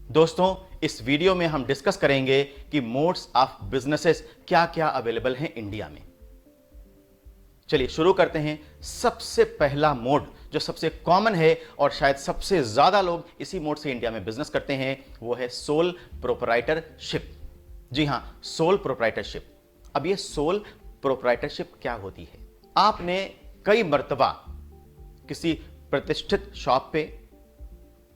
दोस्तों, इस वीडियो में हम डिस्कस करेंगे कि मोड्स ऑफ बिजनेसेस क्या क्या अवेलेबल हैं इंडिया में। चलिए शुरू करते हैं। सबसे पहला मोड जो सबसे कॉमन है और शायद सबसे ज्यादा लोग इसी मोड से इंडिया में बिजनेस करते हैं, वो है सोल प्रोप्राइटरशिप। जी हां, सोल प्रोप्राइटरशिप। अब ये सोल प्रोप्राइटरशिप क्या होती है? आपने कई मर्तबा किसी प्रतिष्ठित शॉप पे,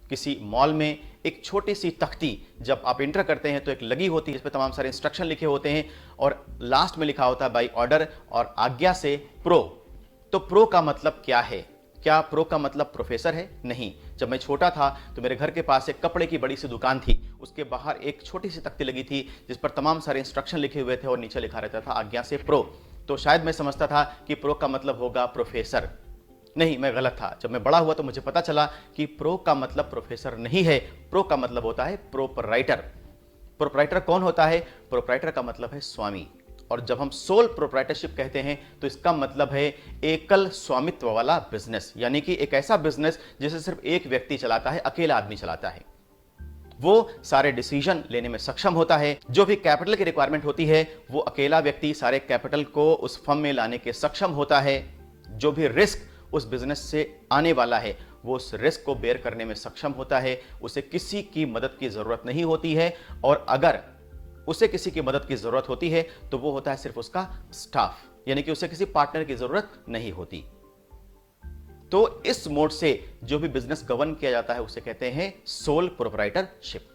किसी मॉल में एक छोटी सी तख्ती जब आप इंटर करते हैं तो एक लगी होती है, जिस पर तमाम सारे इंस्ट्रक्शन लिखे होते हैं और लास्ट में लिखा होता है बाय ऑर्डर और आज्ञा से प्रो। तो प्रो का मतलब क्या है? क्या प्रो का मतलब प्रोफेसर है? नहीं। जब मैं छोटा था तो मेरे घर के पास एक कपड़े की बड़ी सी दुकान थी, उसके बाहर एक छोटी सी तख्ती लगी थी जिस पर तमाम सारे इंस्ट्रक्शन लिखे हुए थे और नीचे लिखा रहता था आज्ञा से प्रो। तो शायद मैं समझता था कि प्रो का मतलब होगा प्रोफेसर। नहीं, मैं गलत था। जब मैं बड़ा हुआ तो मुझे पता चला कि प्रो का मतलब प्रोफेसर नहीं है, प्रो का मतलब होता है प्रोपराइटर। प्रोपराइटर कौन होता है? प्रोपराइटर का मतलब है स्वामी। और जब हम सोल प्रोपराइटरशिप कहते हैं तो इसका मतलब है एकल स्वामित्व वाला बिजनेस, यानी कि एक ऐसा बिजनेस जिसे सिर्फ एक व्यक्ति चलाता है, अकेला आदमी चलाता है। वो सारे डिसीजन लेने में सक्षम होता है। जो भी कैपिटल की रिक्वायरमेंट होती है वो अकेला व्यक्ति सारे कैपिटल को उस फर्म में लाने के सक्षम होता है। जो भी रिस्क उस बिजनेस से आने वाला है वो उस रिस्क को बेयर करने में सक्षम होता है। उसे किसी की मदद की जरूरत नहीं होती है, और अगर उसे किसी की मदद की जरूरत होती है तो वो होता है सिर्फ उसका स्टाफ, यानी कि उसे किसी पार्टनर की जरूरत नहीं होती। तो इस मोड से जो भी बिजनेस गवर्न किया जाता है उसे कहते हैं सोल प्रोप्राइटरशिप।